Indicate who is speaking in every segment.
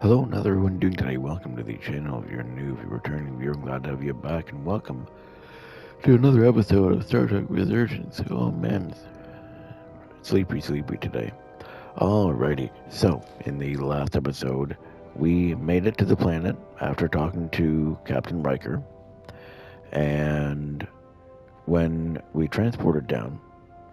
Speaker 1: Hello, and how's everyone doing today? Welcome to the channel. If you're new, if you're returning viewer, I'm glad to have you back, and welcome to another episode of Star Trek Resurgence. Oh man, sleepy today. Alrighty, so in the last episode, we made it to the planet after talking to Captain Riker, and when we transported down,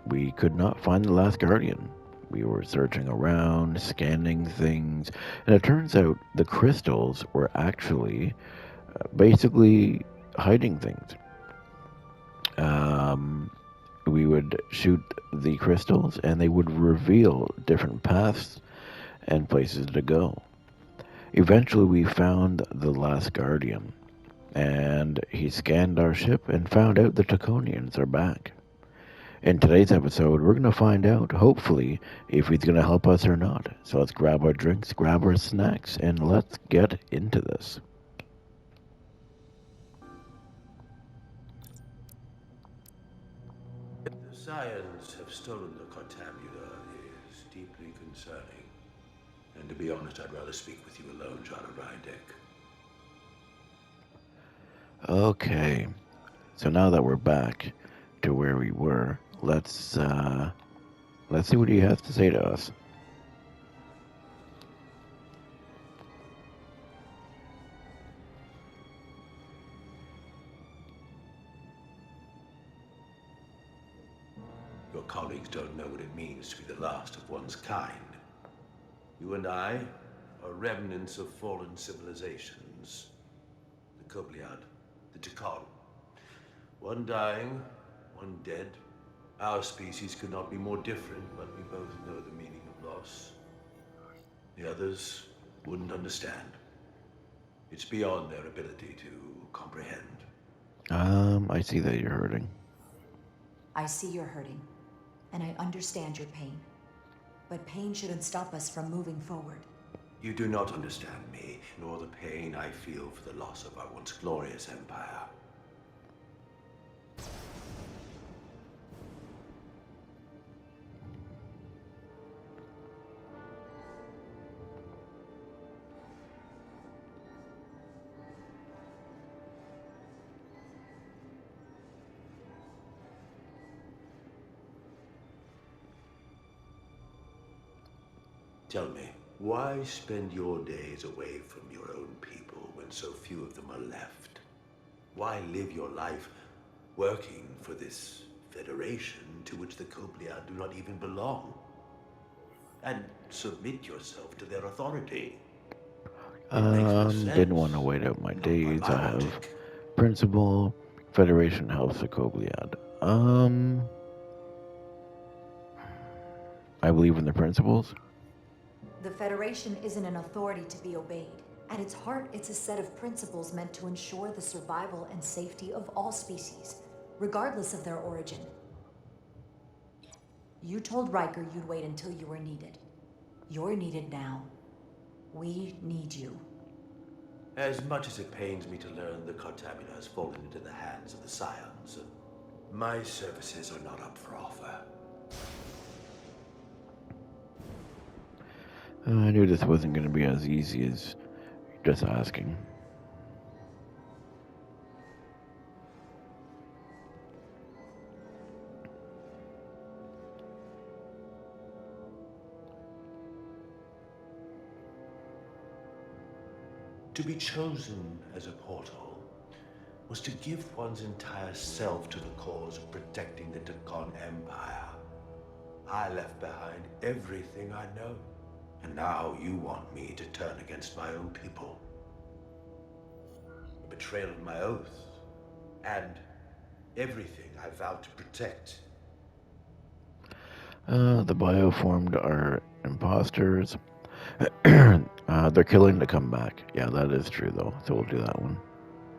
Speaker 1: we could not find the last Guardian. We were searching around, scanning things, and it turns out the crystals were actually basically hiding things. Um, we would shoot the crystals and they would reveal different paths and places to go. Eventually, we found the last Guardian, and he scanned our ship and found out the Taconians are back. In today's episode, we're going to find out, hopefully, if he's going to help us or not. So let's grab our drinks, grab our snacks, and let's get into this.
Speaker 2: The science have stolen the Cortabula is deeply concerning. And to be honest, I'd rather speak with you alone, John Rydeck.
Speaker 1: Okay, so now that we're back to where we were, let's see what he has to say to us.
Speaker 2: Your colleagues don't know what it means to be the last of one's kind. You and I are remnants of fallen civilizations. The Kobliad, the Tikal. One dying, one dead. Our species could not be more different, but we both know the meaning of loss. The others wouldn't understand. It's beyond their ability to comprehend.
Speaker 1: I see that you're hurting.
Speaker 3: I see you're hurting, and I understand your pain. But pain shouldn't stop us from moving forward.
Speaker 2: You do not understand me, nor the pain I feel for the loss of our once glorious empire. Tell me, why spend your days away from your own people when so few of them are left? Why live your life working for this federation to which the Kobliad do not even belong? And submit yourself to their authority? It makes no
Speaker 1: Didn't
Speaker 2: sense.
Speaker 1: want to wait out my
Speaker 2: Not by
Speaker 1: days.
Speaker 2: my
Speaker 1: I have
Speaker 2: logic.
Speaker 1: Principal, Federation House of Kobliad. I believe in the principles.
Speaker 3: The Federation isn't an authority to be obeyed. At its heart, it's a set of principles meant to ensure the survival and safety of all species, regardless of their origin. You told Riker you'd wait until you were needed. You're needed now. We need you.
Speaker 2: As much as it pains me to learn the Cartabula has fallen into the hands of the Scions, my services are not up for offer.
Speaker 1: I knew this wasn't going to be as easy as just asking.
Speaker 2: To be chosen as a portal was to give one's entire self to the cause of protecting the Takan Empire. I left behind everything I know, and now you want me to turn against my own people. A betrayal of my oath, and everything I vowed to protect.
Speaker 1: The bioformed are imposters. They're killing to come back. Yeah, that is true though. So we'll do that one.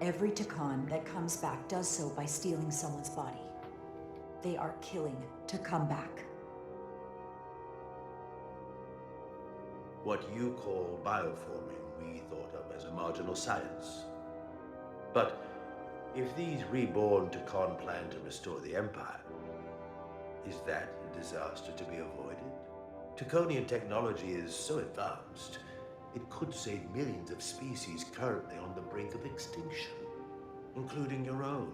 Speaker 3: Every Takan that comes back does so by stealing someone's body. They are killing to come back.
Speaker 2: What you call bioforming, we thought of as a marginal science. But if these reborn Takan plan to restore the Empire, is that a disaster to be avoided? Taconian technology is so advanced, It could save millions of species currently on the brink of extinction, including your own.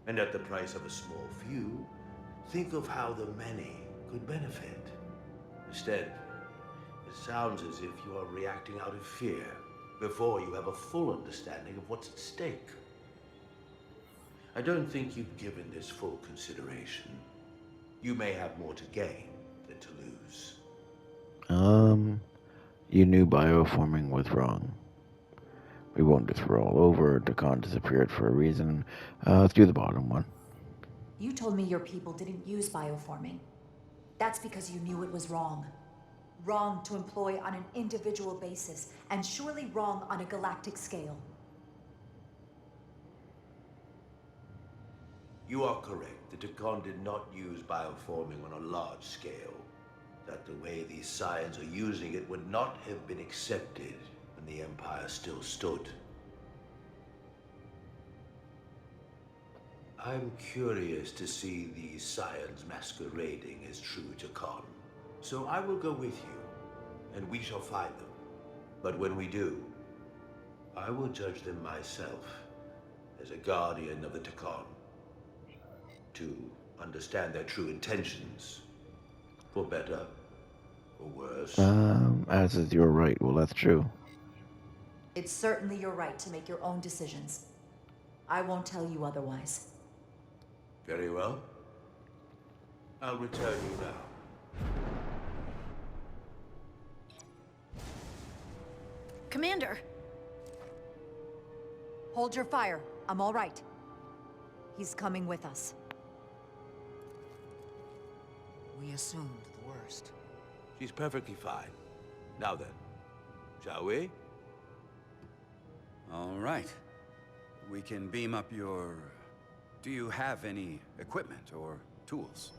Speaker 2: And at the price of a small few, think of how the many could benefit. Instead, it sounds as if you are reacting out of fear before you have a full understanding of what's at stake. I don't think you've given this full consideration. You may have more to gain than to lose.
Speaker 1: You knew bioforming was wrong. We won't just roll over. Dakan disappeared for a reason. Let's do the bottom one.
Speaker 3: You told me your people didn't use bioforming. That's because you knew it was wrong. Wrong to employ on an individual basis, and surely wrong on a galactic scale.
Speaker 2: You are correct. The Dakan did not use bioforming on a large scale. That the way these scions are using it would not have been accepted when the Empire still stood. I'm curious to see these scions masquerading as true Dakan. So I will go with you, and we shall find them. But when we do, I will judge them myself as a guardian of the Dakan, to understand their true intentions, for better or worse.
Speaker 1: As is your right. Well, that's true.
Speaker 3: It's certainly your right to make your own decisions. I won't tell you otherwise.
Speaker 2: Very well. I'll return you now.
Speaker 4: Commander!
Speaker 3: Hold your fire. I'm all right. He's coming with us.
Speaker 5: We assumed the worst.
Speaker 2: She's perfectly fine. Now then, shall we?
Speaker 6: All right. We can beam up your... Do you have any equipment or tools?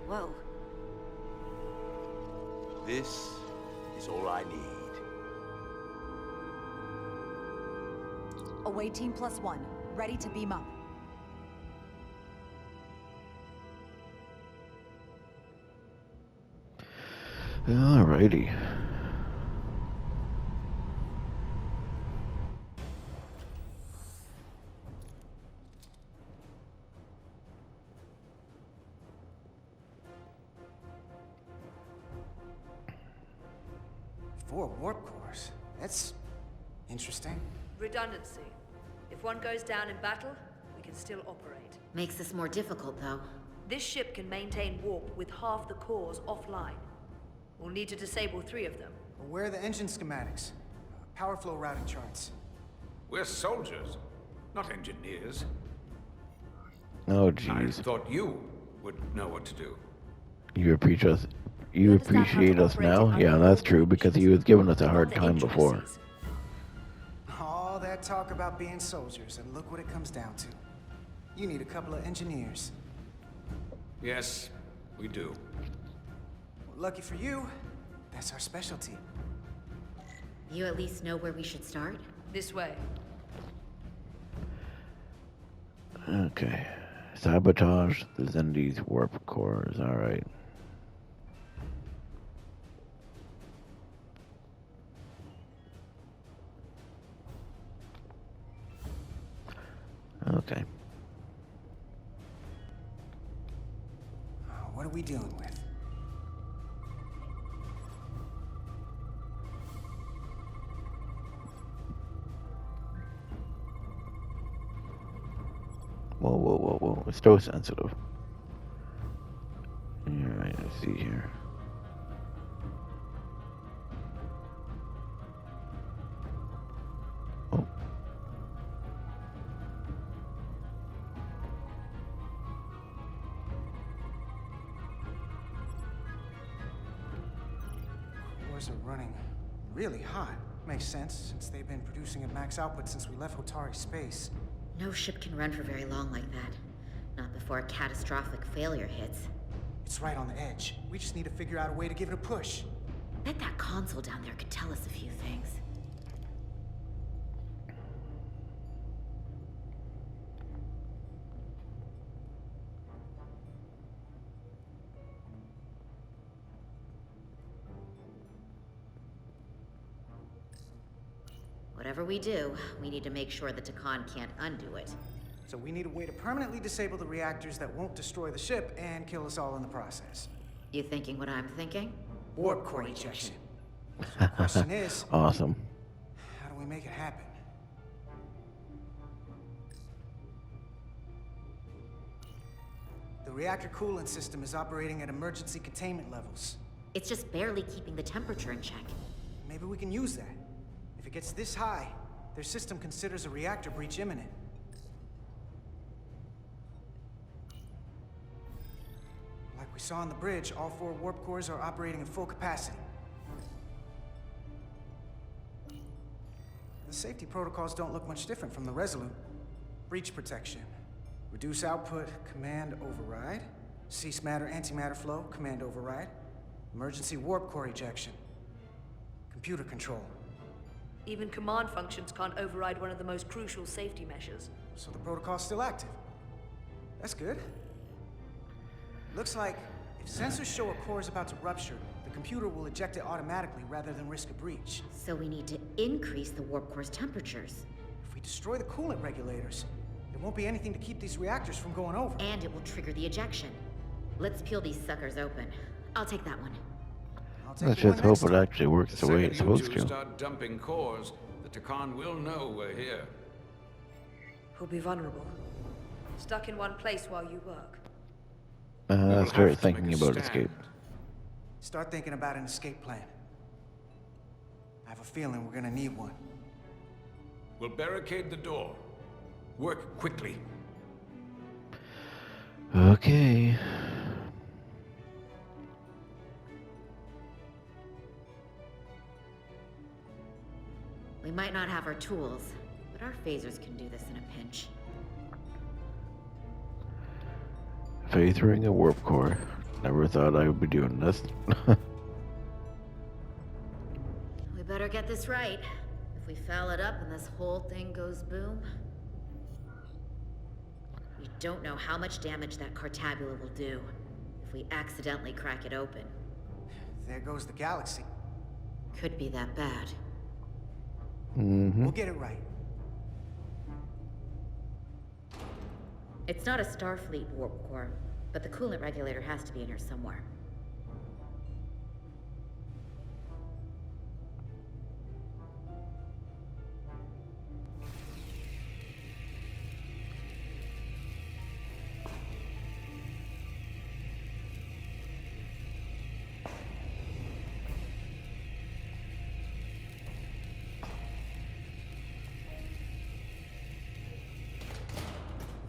Speaker 4: Whoa.
Speaker 2: This is all I need.
Speaker 3: Away team +1, ready to beam up.
Speaker 1: Alrighty.
Speaker 5: Four warp cores. That's interesting.
Speaker 7: Redundancy. If one goes down in battle, we can still operate.
Speaker 4: Makes this more difficult, though.
Speaker 7: This ship can maintain warp with half the cores offline. We'll need to disable 3 of them.
Speaker 5: Well, where are the engine schematics? Power flow routing charts.
Speaker 8: We're soldiers, not engineers.
Speaker 1: Oh,
Speaker 8: I
Speaker 1: jeez.
Speaker 8: thought you would know what to do.
Speaker 1: You appreciate us. You
Speaker 7: We understand how to
Speaker 1: appreciate us
Speaker 7: operate
Speaker 1: now?
Speaker 7: in
Speaker 1: Yeah, that's true, because he was giving us a hard
Speaker 7: the
Speaker 1: time before.
Speaker 7: intricacies.
Speaker 5: All that talk about being soldiers, and look what it comes down to. You need a couple of engineers.
Speaker 8: Yes, we do.
Speaker 5: Well, lucky for you, that's our specialty.
Speaker 4: You at least know where we should start?
Speaker 7: This way.
Speaker 1: Okay. Sabotage the Zendi's warp cores. Alright. Okay.
Speaker 5: What are we dealing with?
Speaker 1: Whoa, whoa, whoa, whoa. It's so sensitive. Alright, let's see here. Oh.
Speaker 5: Cores are running really hot. Makes sense, since they've been producing at max output since we left Hotari space.
Speaker 4: No ship can run for very long like that. Not before a catastrophic failure hits.
Speaker 5: It's right on the edge. We just need to figure out a way to give it a push.
Speaker 4: Bet that console down there could tell us a few things. Whatever we do, we need to make sure the Takan can't undo it.
Speaker 5: So we need a way to permanently disable the reactors that won't destroy the ship and kill us all in the process.
Speaker 4: You thinking what I'm thinking?
Speaker 5: Warp core ejection. So the question is,
Speaker 1: Awesome.
Speaker 5: how do we make it happen? The reactor coolant system is operating at emergency containment levels.
Speaker 4: It's just barely keeping the temperature in check.
Speaker 5: Maybe we can use that. If it gets this high, their system considers a reactor breach imminent. Like we saw on the bridge, all 4 warp cores are operating at full capacity. The safety protocols don't look much different from the Resolute. Breach protection. Reduce output, command override. Cease matter, antimatter flow, command override. Emergency warp core ejection. Computer control.
Speaker 7: Even command functions can't override one of the most crucial safety measures.
Speaker 5: So the protocol's still active. That's good. Looks like if sensors show a core is about to rupture, the computer will eject it automatically rather than risk a breach.
Speaker 4: So we need to increase the warp core's temperatures.
Speaker 5: If we destroy the coolant regulators, there won't be anything to keep these reactors from going over.
Speaker 4: And it will trigger the ejection. Let's peel these suckers open. I'll take that one.
Speaker 5: I'll take
Speaker 1: Let's
Speaker 5: the one
Speaker 1: just hope
Speaker 5: next
Speaker 1: it
Speaker 5: to
Speaker 1: actually works the way it's
Speaker 8: second you
Speaker 1: supposed
Speaker 8: two
Speaker 1: to.
Speaker 8: start dumping cores, the Takan will know we're here.
Speaker 7: Who'll be vulnerable. Stuck in one place while you work.
Speaker 8: We'll
Speaker 1: Start
Speaker 8: have to
Speaker 1: thinking
Speaker 8: make a
Speaker 1: about
Speaker 8: stand.
Speaker 1: escape.
Speaker 5: Start thinking about an escape plan. I have a feeling we're gonna need one.
Speaker 8: We'll barricade the door. Work quickly.
Speaker 1: Okay.
Speaker 4: We might not have our tools, but our phasers can do this in a pinch.
Speaker 1: Phasering a warp core. Never thought I would be doing this.
Speaker 4: We better get this right. If we foul it up and this whole thing goes boom... We don't know how much damage that Cartabula will do if we accidentally crack it open.
Speaker 5: There goes the galaxy.
Speaker 4: Could be that bad.
Speaker 5: We'll get it right.
Speaker 4: It's not a Starfleet warp core, but the coolant regulator has to be in here somewhere.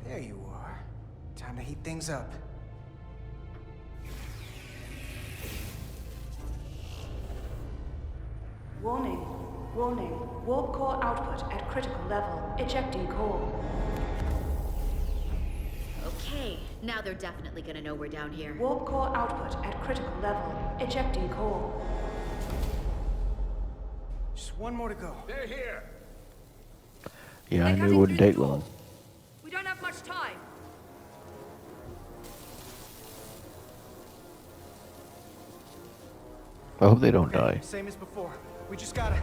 Speaker 5: There you are. Time to heat things up.
Speaker 7: Warning. Warning. Warp core output at critical level. Ejecting core.
Speaker 4: Okay, now they're definitely gonna know we're down here.
Speaker 7: Warp core output at critical level. Ejecting core.
Speaker 5: Just one more to go.
Speaker 8: They're here.
Speaker 1: Yeah, I
Speaker 7: They're
Speaker 1: knew it
Speaker 7: cutting
Speaker 1: wouldn't
Speaker 7: through the
Speaker 1: take
Speaker 7: door.
Speaker 1: long.
Speaker 7: We don't have much time.
Speaker 1: I hope they don't die.
Speaker 5: Same as before. We just gotta...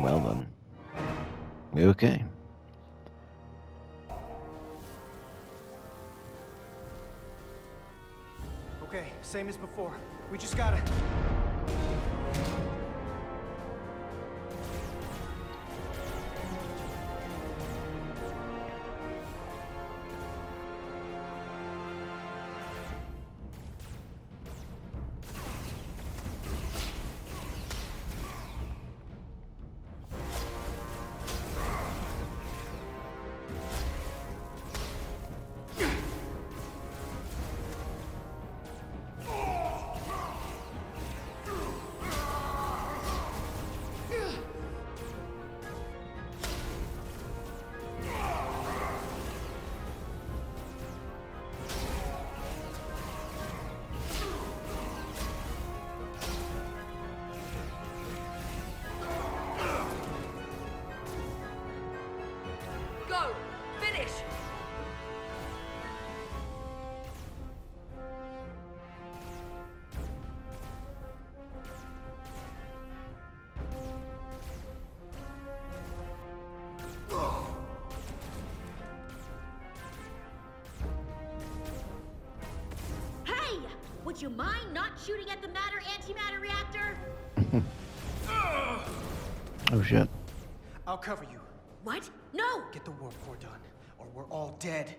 Speaker 1: Well then. Okay.
Speaker 5: Okay, same as before. We just gotta...
Speaker 4: Would you mind not shooting at the matter-antimatter reactor?
Speaker 1: Oh shit.
Speaker 5: I'll cover you.
Speaker 4: What? No!
Speaker 5: Get the warp core done, or we're all dead.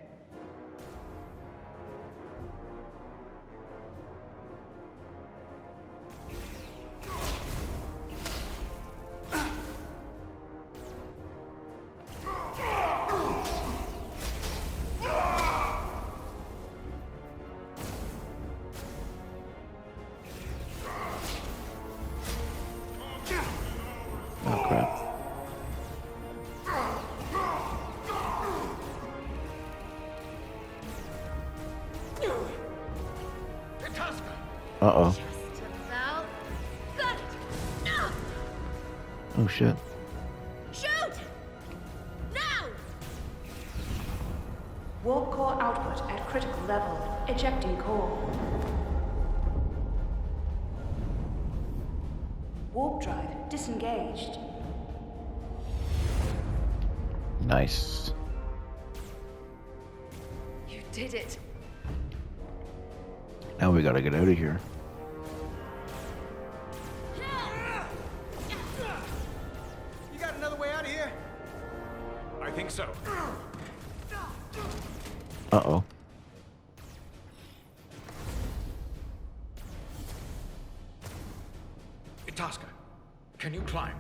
Speaker 1: Oh crap. Uh-oh.
Speaker 4: Just about got it. No!
Speaker 1: Oh shit.
Speaker 4: Shoot! Now!
Speaker 7: Warp core output at critical level. Ejecting core. Warp drive disengaged.
Speaker 1: Nice.
Speaker 7: You did it.
Speaker 1: Now we gotta get out of here.
Speaker 5: You got another way out of here?
Speaker 8: I think so.
Speaker 1: Uh-oh.
Speaker 8: Itasca, can you climb?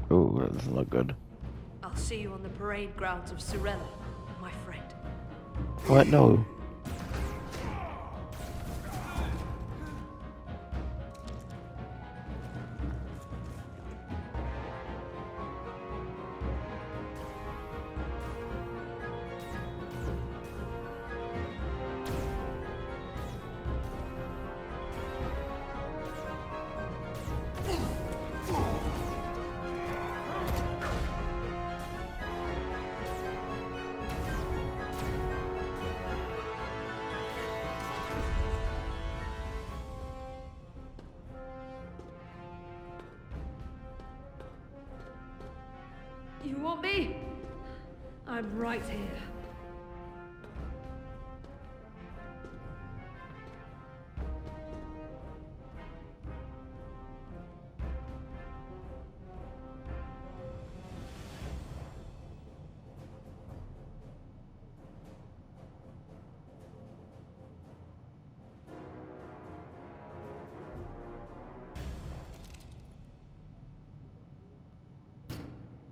Speaker 1: Oh, that doesn't look good.
Speaker 7: I'll see you on the parade grounds of Sorella, my friend.
Speaker 1: What? No.
Speaker 7: You want me? I'm right here.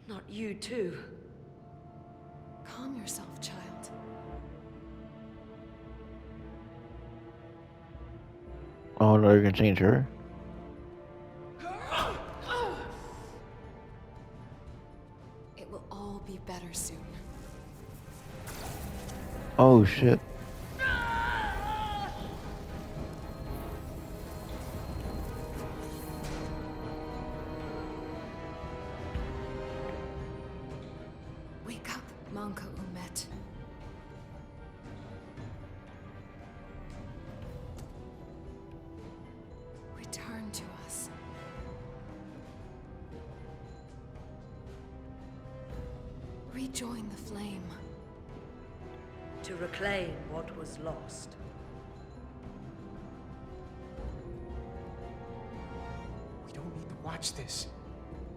Speaker 7: Not you too.
Speaker 9: Calm yourself, child.
Speaker 1: Oh no, you're gonna change her?
Speaker 9: It will all be better soon.
Speaker 1: Oh shit.
Speaker 9: Wake up, Manka Umet. Return to us. Rejoin the flame.
Speaker 7: To reclaim what was lost.
Speaker 5: We don't need to watch this.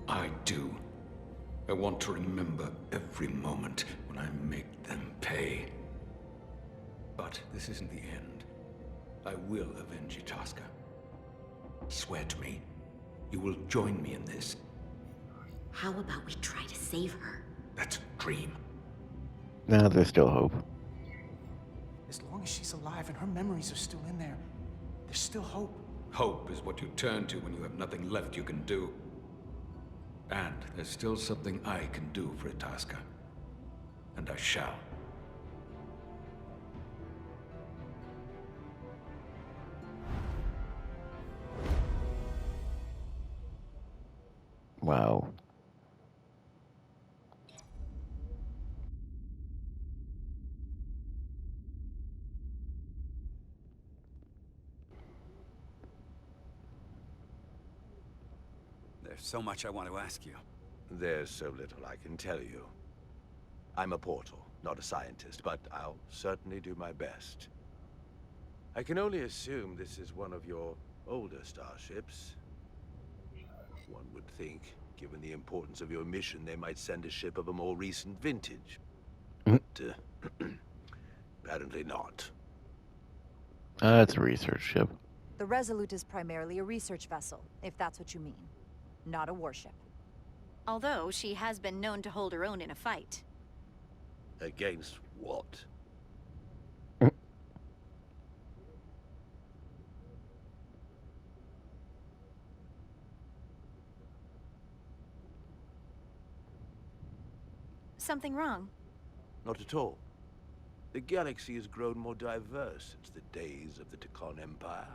Speaker 8: I do. I want to remember every moment when I make them pay. But this isn't the end. I will avenge Itasca. Swear to me, you will join me in this.
Speaker 4: How about we try to save her?
Speaker 8: That's a dream.
Speaker 1: Nah, there's still hope.
Speaker 5: As long as she's alive and her memories are still in there, there's still hope.
Speaker 8: Hope is what you turn to when you have nothing left you can do. And there's still something I can do for Itasca. And I shall.
Speaker 1: Wow.
Speaker 6: There's so much I want to ask you.
Speaker 2: There's so little I can tell you. I'm a portal. not a scientist, but I'll certainly do my best. I can only assume this is one of your older starships. One would think, given the importance of your mission, they might send a ship of a more recent vintage. But, apparently not.
Speaker 1: It's a research ship.
Speaker 3: The Resolute is primarily a research vessel, if that's what you mean. Not a warship.
Speaker 10: Although she has been known to hold her own in a fight.
Speaker 2: Against what?
Speaker 10: Something wrong?
Speaker 2: Not at all. The galaxy has grown more diverse since the days of the Tekon Empire.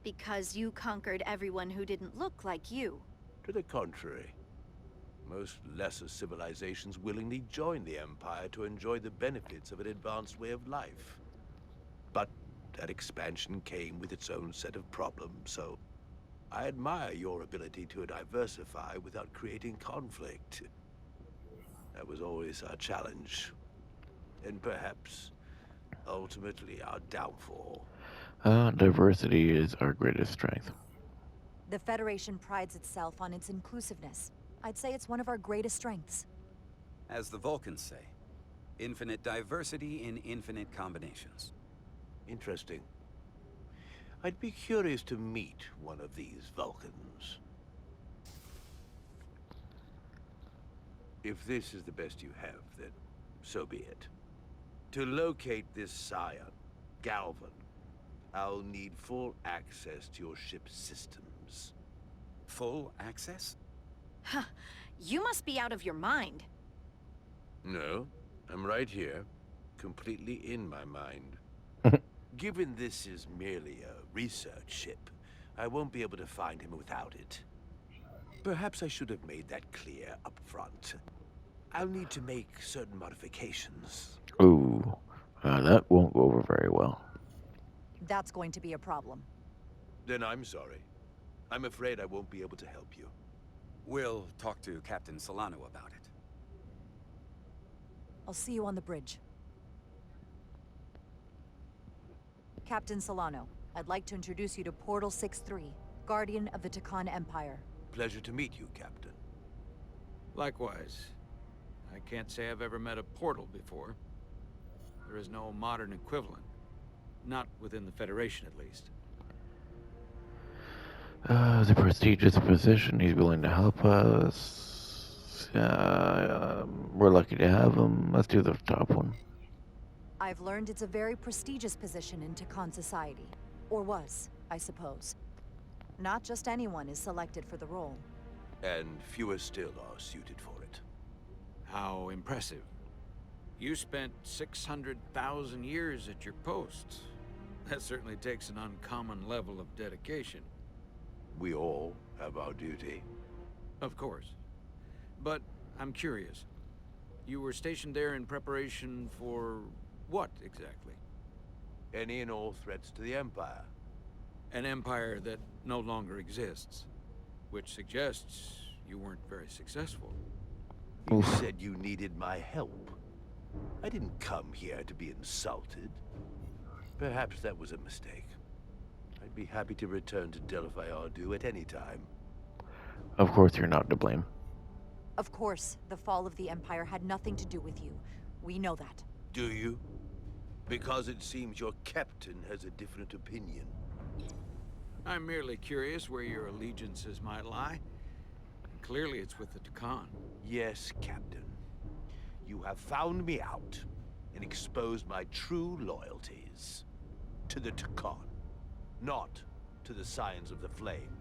Speaker 10: Because you conquered everyone who didn't look like you.
Speaker 2: To the contrary. Most lesser civilizations willingly join the Empire to enjoy the benefits of an advanced way of life. But that expansion came with its own set of problems, so I admire your ability to diversify without creating conflict. That was always our challenge. And perhaps, ultimately, our downfall.
Speaker 1: Diversity is our greatest strength.
Speaker 3: The Federation prides itself on its inclusiveness. I'd say it's one of our greatest strengths.
Speaker 6: As the Vulcans say, infinite diversity in infinite combinations.
Speaker 2: Interesting. I'd be curious to meet one of these Vulcans. If this is the best you have, then so be it. To locate this scion, Galvan, I'll need full access to your ship's systems.
Speaker 6: Full access?
Speaker 10: Huh. You must be out of your mind.
Speaker 2: No, I'm right here, completely in my mind. Given this is merely a research ship, I won't be able to find him without it. Perhaps I should have made that clear up front. I'll need to make certain modifications.
Speaker 1: Ooh, that won't go over very well.
Speaker 3: That's going to be a problem.
Speaker 2: Then I'm sorry. I'm afraid I won't be able to help you.
Speaker 6: We'll talk to Captain Solano about it.
Speaker 3: I'll see you on the bridge. Captain Solano, I'd like to introduce you to Portal 6-3, Guardian of the Tekon Empire.
Speaker 2: Pleasure to meet you, Captain.
Speaker 11: Likewise. I can't say I've ever met a portal before. There is no modern equivalent. Not within the Federation, at least.
Speaker 1: The prestigious position. He's willing to help us. We're lucky to have him. Let's do the top one.
Speaker 3: I've learned it's a very prestigious position in Tekon society. Or was, I suppose. Not just anyone is selected for the role.
Speaker 2: And fewer still are suited for it.
Speaker 11: How impressive. You spent 600,000 years at your post. That certainly takes an uncommon level of dedication.
Speaker 2: We all have our duty.
Speaker 11: Of course. But I'm curious. You were stationed there in preparation for what, exactly?
Speaker 2: Any and all threats to the Empire.
Speaker 11: An empire that no longer exists. Which suggests you weren't very successful.
Speaker 2: You said you needed my help. I didn't come here to be insulted. Perhaps that was a mistake. I'd be happy to return to Delphi Ardu at any time.
Speaker 1: Of course you're not to blame.
Speaker 3: Of course, the fall of the Empire had nothing to do with you. We know that.
Speaker 2: Do you? Because it seems your captain has a different opinion.
Speaker 11: I'm merely curious where your allegiances might lie. Clearly it's with the Tekon.
Speaker 2: Yes, Captain. You have found me out and exposed my true loyalties to the Tekon, not to the Scions of the Flame,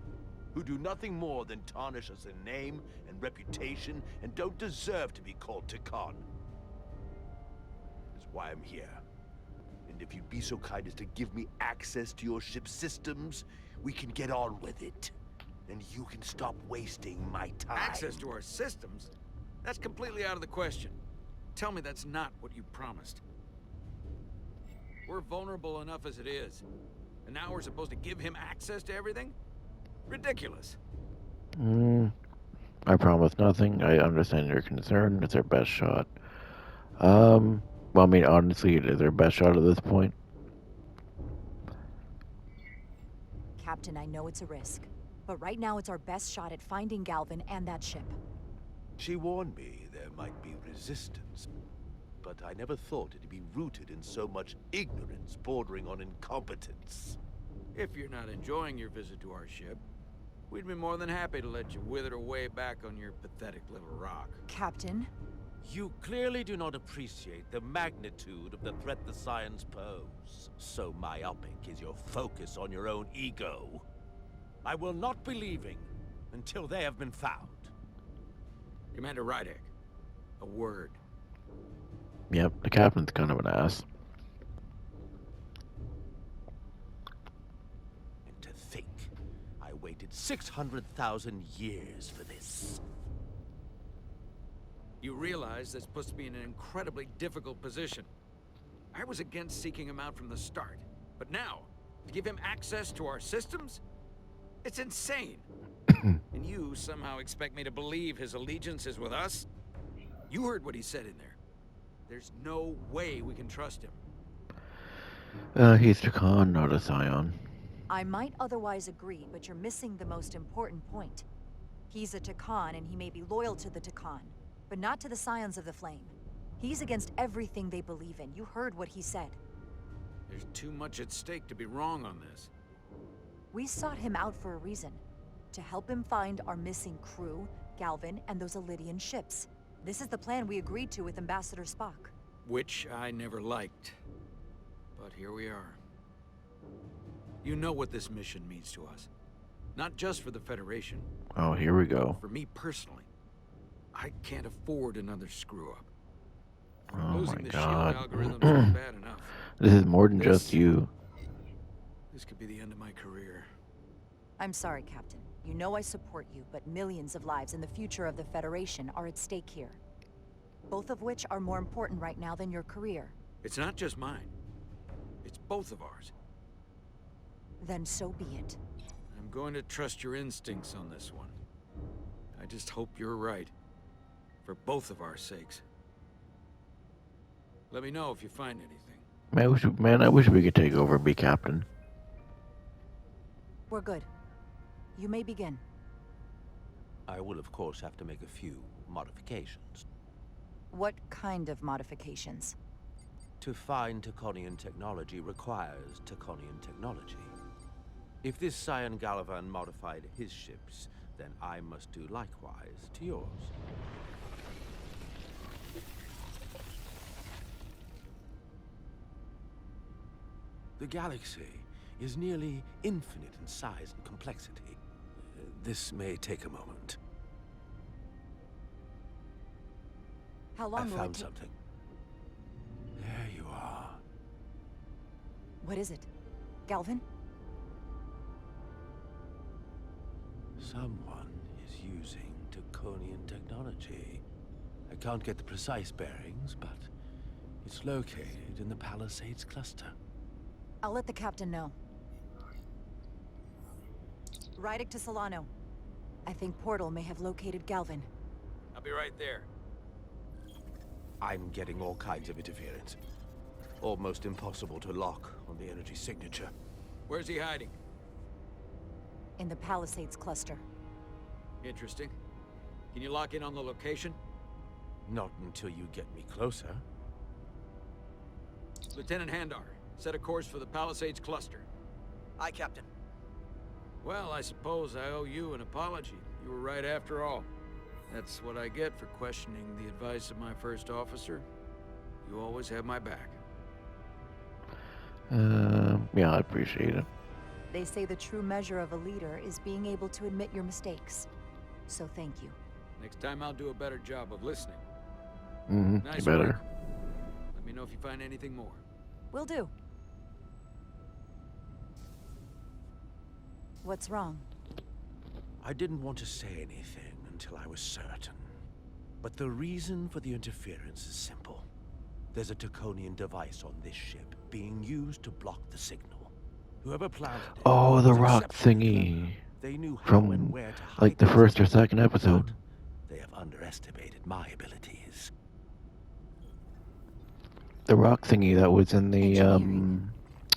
Speaker 2: who do nothing more than tarnish us in name and reputation and don't deserve to be called Tekon. That's why I'm here. And if you'd be so kind as to give me access to your ship's systems, we can get on with it. And you can stop wasting my time.
Speaker 11: Access to our systems? That's completely out of the question. Tell me that's not what you promised. We're vulnerable enough as it is. And now we're supposed to give him access to everything? Ridiculous.
Speaker 1: I promise nothing. I understand your concern. It's our best shot. Well, I mean, honestly, it is their best shot at this point.
Speaker 3: Captain, I know it's a risk, but right now it's our best shot at finding Galvin and that ship.
Speaker 2: She warned me there might be resistance, but I never thought it'd be rooted in so much ignorance bordering on incompetence.
Speaker 11: If you're not enjoying your visit to our ship, we'd be more than happy to let you wither away back on your pathetic little rock.
Speaker 3: Captain?
Speaker 2: You clearly do not appreciate the magnitude of the threat the Scions pose. So myopic is your focus on your own ego. I will not be leaving until they have been found.
Speaker 11: Commander Rydek, a word.
Speaker 1: Yep, the captain's kind of an ass.
Speaker 2: And to think, I waited 600,000 years for this.
Speaker 11: You realize this puts me in an incredibly difficult position. I was against seeking him out from the start, but now, to give him access to our systems? It's insane. And you somehow expect me to believe his allegiance is with us? You heard what he said in there. There's no way we can trust him.
Speaker 1: He's Takan, not a Scion.
Speaker 3: I might otherwise agree, but you're missing the most important point. He's a Takan, and he may be loyal to the Takan, but not to the Scions of the Flame. He's against everything they believe in. You heard what he said.
Speaker 11: There's too much at stake to be wrong on this.
Speaker 3: We sought him out for a reason. To help him find our missing crew, Galvin, and those Elydian ships. This is the plan we agreed to with Ambassador Spock.
Speaker 11: Which I never liked. But here we are. You know what this mission means to us. Not just for the Federation.
Speaker 1: Oh, here we go.
Speaker 11: For me personally. I can't afford another screw-up.
Speaker 1: Oh
Speaker 11: Losing
Speaker 1: my
Speaker 11: the
Speaker 1: god.
Speaker 11: shield algorithms is bad enough.
Speaker 1: This is more than just you.
Speaker 11: This could be the end of my career.
Speaker 3: I'm sorry, Captain. You know I support you, but millions of lives and the future of the Federation are at stake here. Both of which are more important right now than your career.
Speaker 11: It's not just mine. It's both of ours.
Speaker 3: Then so be it.
Speaker 11: I'm going to trust your instincts on this one. I just hope you're right. For both of our sakes. Let me know if you find anything.
Speaker 1: Man, I wish we could take over and be captain.
Speaker 3: We're good. You may begin.
Speaker 2: I will, of course, have to make a few modifications.
Speaker 3: What kind of modifications?
Speaker 2: To find Taconian technology requires Taconian technology. If this Scion Galavan modified his ships, then I must do likewise to yours. The galaxy is nearly infinite in size and complexity. This may take a moment.
Speaker 3: How long
Speaker 2: I
Speaker 3: will it
Speaker 2: found
Speaker 3: take?
Speaker 2: something. There you are.
Speaker 3: What is it? Galvin?
Speaker 2: Someone is using Taconian technology. I can't get the precise bearings, but it's located in the Palisades cluster.
Speaker 3: I'll let the captain know. Rydek to Solano. I think Portal may have located Galvin.
Speaker 11: I'll be right there.
Speaker 2: I'm getting all kinds of interference. Almost impossible to lock on the energy signature.
Speaker 11: Where's he hiding?
Speaker 3: In the Palisades cluster.
Speaker 11: Interesting. Can you lock in on the location?
Speaker 2: Not until you get me closer.
Speaker 11: Lieutenant Handar, set a course for the Palisades cluster.
Speaker 5: Aye, Captain.
Speaker 11: Well, I suppose I owe you an apology. You were right after all. That's what I get for questioning the advice of my first officer. You always have my back.
Speaker 1: Yeah, I appreciate it.
Speaker 3: They say the true measure of a leader is being able to admit your mistakes. So thank you.
Speaker 11: Next time I'll do a better job of listening.
Speaker 1: You
Speaker 11: Nice
Speaker 1: better.
Speaker 11: work. Let me know if you find anything more.
Speaker 3: Will do. What's wrong?
Speaker 2: I didn't want to say anything until I was certain. But the reason for the interference is simple. There's a Taconian device on this ship being used to block the signal. Whoever planted it...
Speaker 1: Oh, the
Speaker 2: was
Speaker 1: rock
Speaker 2: exceptionally
Speaker 1: thingy.
Speaker 2: clever. They knew how
Speaker 1: From,
Speaker 2: and where to hide
Speaker 1: like, the
Speaker 2: those
Speaker 1: first or
Speaker 2: signals.
Speaker 1: second episode.
Speaker 2: They have underestimated my abilities.
Speaker 1: The rock thingy that was in the,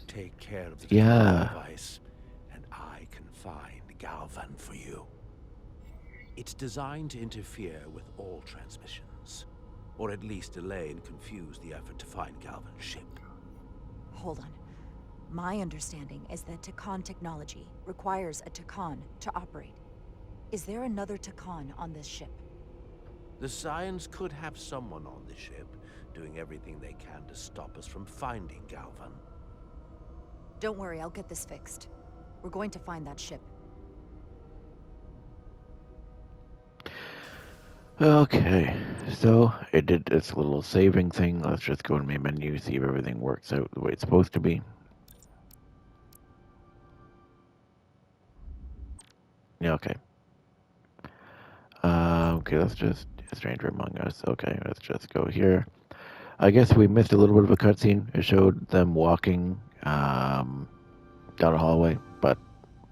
Speaker 2: Take care of the
Speaker 1: yeah.
Speaker 2: device, and I can find Galvan for you. It's designed to interfere with all transmissions, or at least delay and confuse the effort to find Galvan's ship.
Speaker 3: Hold on. My understanding is that Takan technology requires a Takan to operate. Is there another Takan on this ship?
Speaker 2: The Scions could have someone on the ship, doing everything they can to stop us from finding Galvan.
Speaker 3: Don't worry, I'll get this fixed. We're going to find that ship.
Speaker 1: Okay, so it did its little saving thing. Let's just go to main menu, see if everything works out the way it's supposed to be. Yeah, okay. Okay, let's just Stranger Among Us. Okay, let's just go here. I guess we missed a little bit of a cutscene. It showed them walking down a hallway, but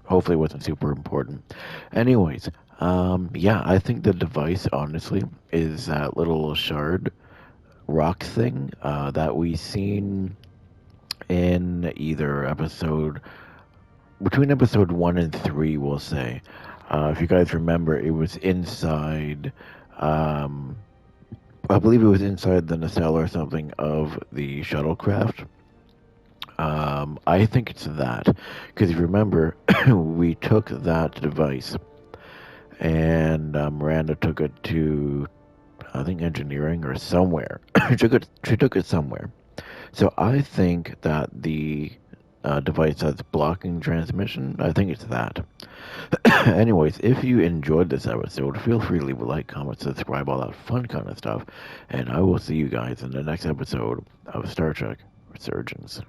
Speaker 1: hopefully it wasn't super important. Anyways, yeah, I think the device, honestly, is that little shard rock thing that we seen in either between episode 1 and 3, we'll say. If you guys remember, it was inside, I believe it was inside the nacelle or something of the shuttlecraft. I think it's that. Because if you remember, we took that device and Miranda took it to, I think, engineering or somewhere. She took it somewhere. So I think that the device that's blocking transmission, I think it's that. Anyways, if you enjoyed this episode, feel free to leave a like, comment, subscribe, all that fun kind of stuff. And I will see you guys in the next episode of Star Trek Resurgence.